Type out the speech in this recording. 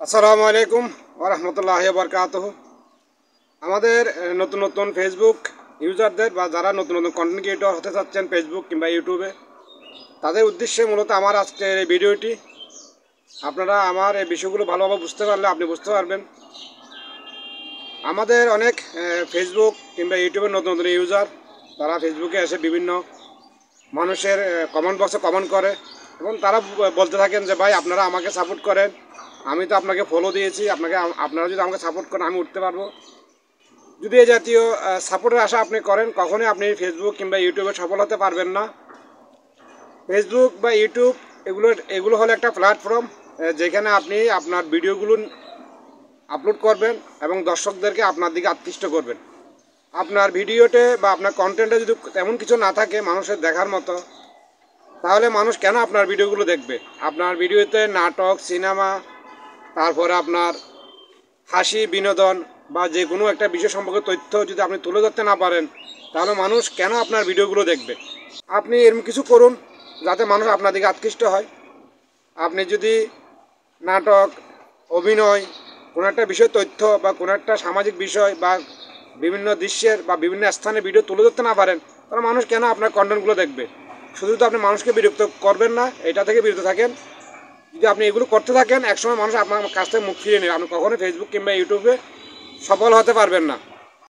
আসসালামু আলাইকুম ওয়া রাহমাতুল্লাহি ওয়া বারাকাতুহু। আমাদের নতুন নতুন ফেসবুক ইউজারদের বা যারা নতুন নতুন কন্টেন্ট ক্রিয়েটর হতে চাচ্ছেন ফেসবুক কিংবা ইউটিউবে, তাদের উদ্দেশ্যে মূলত আমার আজকের এই ভিডিওটি। আপনারা আমার এই বিষয়গুলো ভালোভাবে বুঝতে পারলে আপনি বুঝতে পারবেন। আমাদের অনেক ফেসবুক কিংবা ইউটিউবের নতুন নতুন ইউজার, তারা ফেসবুকে এসে বিভিন্ন মানুষের কমেন্ট বক্সে কমেন্ট করে এবং তারা বলতে থাকেন যে ভাই আপনারা আমাকে সাপোর্ট করেন, আমি তো আপনাকে ফলো দিয়েছি, আপনারা যদি আমাকে সাপোর্ট করেন আমি উঠতে পারবো। যদি এই জাতীয় সাপোর্টের আশা আপনি করেন, কখনোই আপনি ফেসবুক কিংবা ইউটিউবে সফল হতে পারবেন না। ফেসবুক বা ইউটিউব এগুলো হলো একটা প্ল্যাটফর্ম, যেখানে আপনি আপনার ভিডিওগুলো আপলোড করবেন এবং দর্শকদেরকে আপনার দিকে আকৃষ্ট করবেন। আপনার ভিডিওতে বা আপনার কন্টেন্টে যদি তেমন কিছু না থাকে মানুষের দেখার মতো, তাহলে মানুষ কেন আপনার ভিডিওগুলো দেখবে? আপনার ভিডিওতে নাটক, সিনেমা, তারপরে আপনার হাসি, বিনোদন বা যে কোনো একটা বিষয় সম্পর্কে তথ্য যদি আপনি তুলে ধরতে না পারেন, তাহলে মানুষ কেন আপনার ভিডিওগুলো দেখবে? আপনি এরকম কিছু করুন যাতে মানুষ আপনার দিকে আকৃষ্ট হয়। আপনি যদি নাটক, অভিনয়, কোনো একটা বিষয় তথ্য বা কোনো একটা সামাজিক বিষয় বা বিভিন্ন দৃশ্যের বা বিভিন্ন স্থানে ভিডিও তুলে ধরতে না পারেন, তাহলে মানুষ কেন আপনার কন্টেন্টগুলো দেখবে? শুধু তো আপনি মানুষকে বিরক্ত করবেন না, এটা থেকে বিরত থাকেন। যদি আপনি এগুলো করতে থাকেন, একসময় মানুষ আপনার কাছ থেকে মুখ ফিরিয়ে নেবে। আপনি কখনোই ফেসবুক কিংবা ইউটিউবে সফল হতে পারবেন না।